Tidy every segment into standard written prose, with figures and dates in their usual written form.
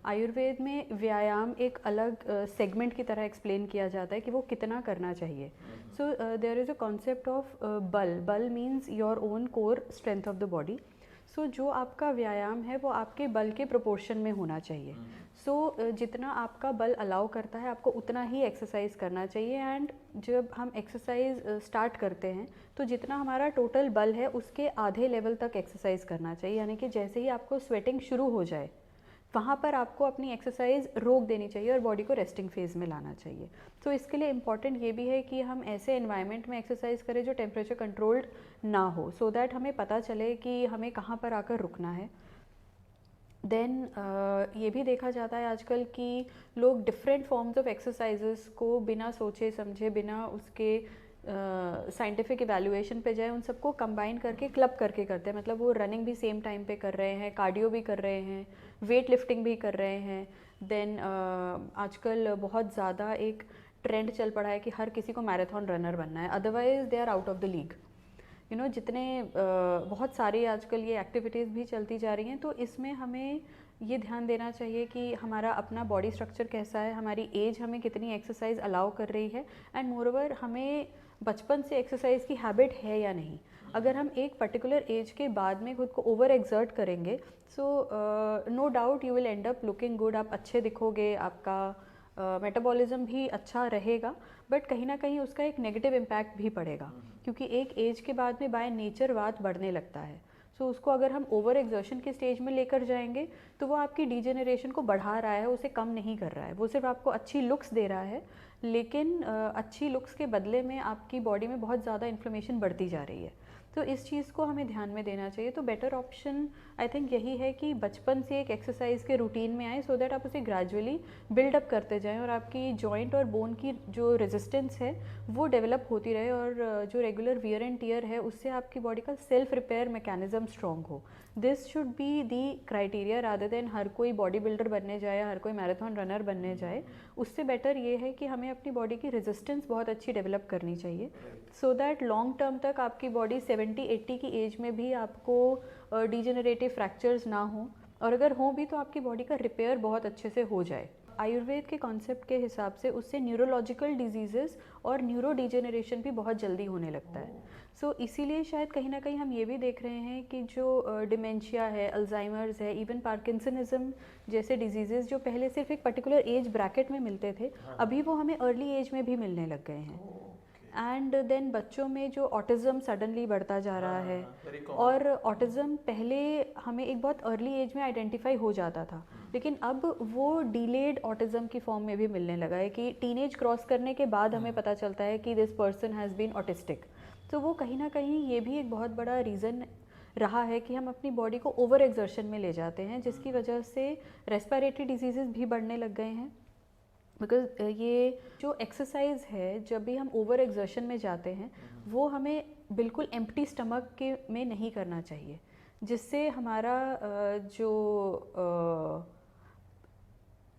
आयुर्वेद में व्यायाम एक अलग सेगमेंट की तरह एक्सप्लेन किया जाता है कि वो कितना करना चाहिए. So there is a concept of bal. Bal means your own core strength of the body. So जो आपका व्यायाम है वो आपके बल के प्रोपोर्शन में होना चाहिए. सो जितना आपका बल अलाउ करता है आपको उतना ही एक्सरसाइज करना चाहिए. एंड जब हम एक्सरसाइज स्टार्ट करते हैं तो जितना हमारा टोटल बल है उसके आधे लेवल तक एक्सरसाइज करना चाहिए. यानी कि जैसे ही आपको स्वेटिंग शुरू हो जाए वहाँ पर आपको अपनी एक्सरसाइज रोक देनी चाहिए और बॉडी को रेस्टिंग फेज़ में लाना चाहिए. तो इसके लिए इम्पॉर्टेंट ये भी है कि हम ऐसे एनवायरनमेंट में एक्सरसाइज करें जो टेम्परेचर कंट्रोल्ड ना हो, सो दैट हमें पता चले कि हमें कहाँ पर आकर रुकना है. देन ये भी देखा जाता है आजकल कि लोग डिफरेंट फॉर्म्स ऑफ एक्सरसाइजेस को बिना सोचे समझे, बिना उसके साइंटिफिक इवैल्यूएशन पे जाए, उन सबको कंबाइन करके क्लब करके करते हैं. मतलब वो रनिंग भी सेम टाइम पे कर रहे हैं, कार्डियो भी कर रहे हैं, वेट लिफ्टिंग भी कर रहे हैं. देन आजकल बहुत ज़्यादा एक ट्रेंड चल पड़ा है कि हर किसी को मैराथन रनर बनना है, otherwise they are out of the league. जितने बहुत सारी आजकल ये एक्टिविटीज़ भी चलती जा रही हैं. तो इसमें हमें ये ध्यान देना चाहिए कि हमारा अपना बॉडी स्ट्रक्चर कैसा है, हमारी एज हमें कितनी एक्सरसाइज अलाउ कर रही है, एंड मोरओवर हमें बचपन से एक्सरसाइज की हैबिट है या नहीं. अगर हम एक पर्टिकुलर एज के बाद में खुद को ओवर एक्सर्ट करेंगे, so no doubt you will end up looking good. आप अच्छे दिखोगे, आपका मेटाबॉलिज्म भी अच्छा रहेगा, बट कहीं ना कहीं उसका एक नेगेटिव इम्पैक्ट भी पड़ेगा, क्योंकि एक एज के बाद में बाय नेचर वात बढ़ने लगता है. सो उसको अगर हम ओवर एग्जर्शन के स्टेज में लेकर जाएंगे तो वो आपकी डीजेनरेशन को बढ़ा रहा है, उसे कम नहीं कर रहा है. वो सिर्फ आपको अच्छी लुक्स दे रहा है, लेकिन अच्छी लुक्स के बदले में आपकी बॉडी में बहुत ज़्यादा इन्फ्लेमेशन बढ़ती जा रही है. तो इस चीज़ को हमें ध्यान में देना चाहिए. तो बेटर ऑप्शन आई थिंक यही है कि बचपन से एक एक्सरसाइज के रूटीन में आए, सो दैट आप उसे ग्रेजुअली बिल्डअप करते जाएं और आपकी जॉइंट और बोन की जो रेजिस्टेंस है वो डेवलप होती रहे, और जो रेगुलर वियर एंड टीयर है उससे आपकी बॉडी का सेल्फ रिपेयर मैकेनिज्म स्ट्रॉन्ग हो. This should be the criteria, rather than हर कोई बॉडी बिल्डर बनने जाए, हर कोई मैराथन रनर बनने जाए. उससे बेटर ये है कि हमें अपनी बॉडी की रेजिस्टेंस बहुत अच्छी डेवलप करनी चाहिए, सो दैट लॉन्ग टर्म तक आपकी बॉडी 70-80 की एज में भी आपको डिजेनरेटिव फ्रैक्चर्स ना हो, और अगर हों भी तो आपकी बॉडी का रिपेयर बहुत अच्छे से हो जाए. आयुर्वेद के कॉन्सेप्ट के हिसाब से उससे न्यूरोलॉजिकल डिजीज़ेस और न्यूरो डिजेनरेशन भी बहुत जल्दी होने लगता है. सो इसीलिए शायद कहीं ना कहीं हम ये भी देख रहे हैं कि जो डिमेंशिया है, अल्जाइमर्स है, इवन पार्किंसनिज्म जैसे डिजीज़ेस जो पहले सिर्फ एक पर्टिकुलर एज ब्रैकेट में मिलते थे, अभी वो हमें अर्ली एज में भी मिलने लग गए हैं. एंड देन बच्चों में जो ऑटिज़म सडनली बढ़ता जा रहा है, और ऑटिज़म पहले हमें एक बहुत अर्ली एज में आइडेंटिफाई हो जाता था, लेकिन अब वो डिलेड ऑटिज़म की फॉर्म में भी मिलने लगा है कि टीनेज क्रॉस करने के बाद हमें पता चलता है कि this person has been autistic. तो वो कहीं ना कहीं ये भी एक बहुत बड़ा रीज़न रहा है कि हम अपनी बॉडी को ओवर एक्सर्शन में ले जाते हैं, जिसकी वजह से रेस्पिरेटरी डिजीज़ेस भी बढ़ने लग गए हैं. बिकॉज ये जो एक्सरसाइज है, जब भी हम ओवर एक्सर्शन में जाते हैं वो हमें बिल्कुल एम्प्टी स्टमक के में नहीं करना चाहिए, जिससे हमारा जो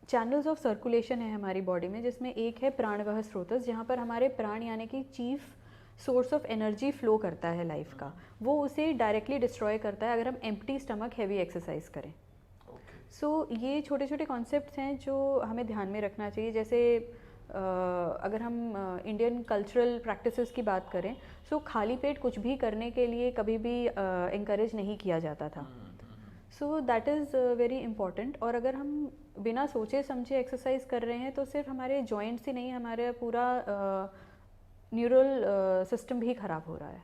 चैनल्स ऑफ सर्कुलेशन है हमारी बॉडी में, जिसमें एक है प्राणवह स्रोतस, जहाँ पर हमारे प्राण यानी कि chief source of energy flow करता है लाइफ का, वो उसे डायरेक्टली डिस्ट्रॉय करता है अगर हम एम्प्टी स्टमक हैवी एक्सरसाइज करें. सो ये छोटे छोटे कॉन्सेप्ट्स हैं जो हमें ध्यान में रखना चाहिए. जैसे अगर हम इंडियन कल्चरल प्रैक्टिसेस की बात करें, सो खाली पेट कुछ भी करने के लिए कभी भी encourage नहीं किया जाता था. So that is very important. और अगर हम बिना सोचे समझे एक्सरसाइज कर रहे हैं तो सिर्फ हमारे जॉइंट्स ही नहीं, हमारे पूरा न्यूरल सिस्टम भी ख़राब हो रहा है.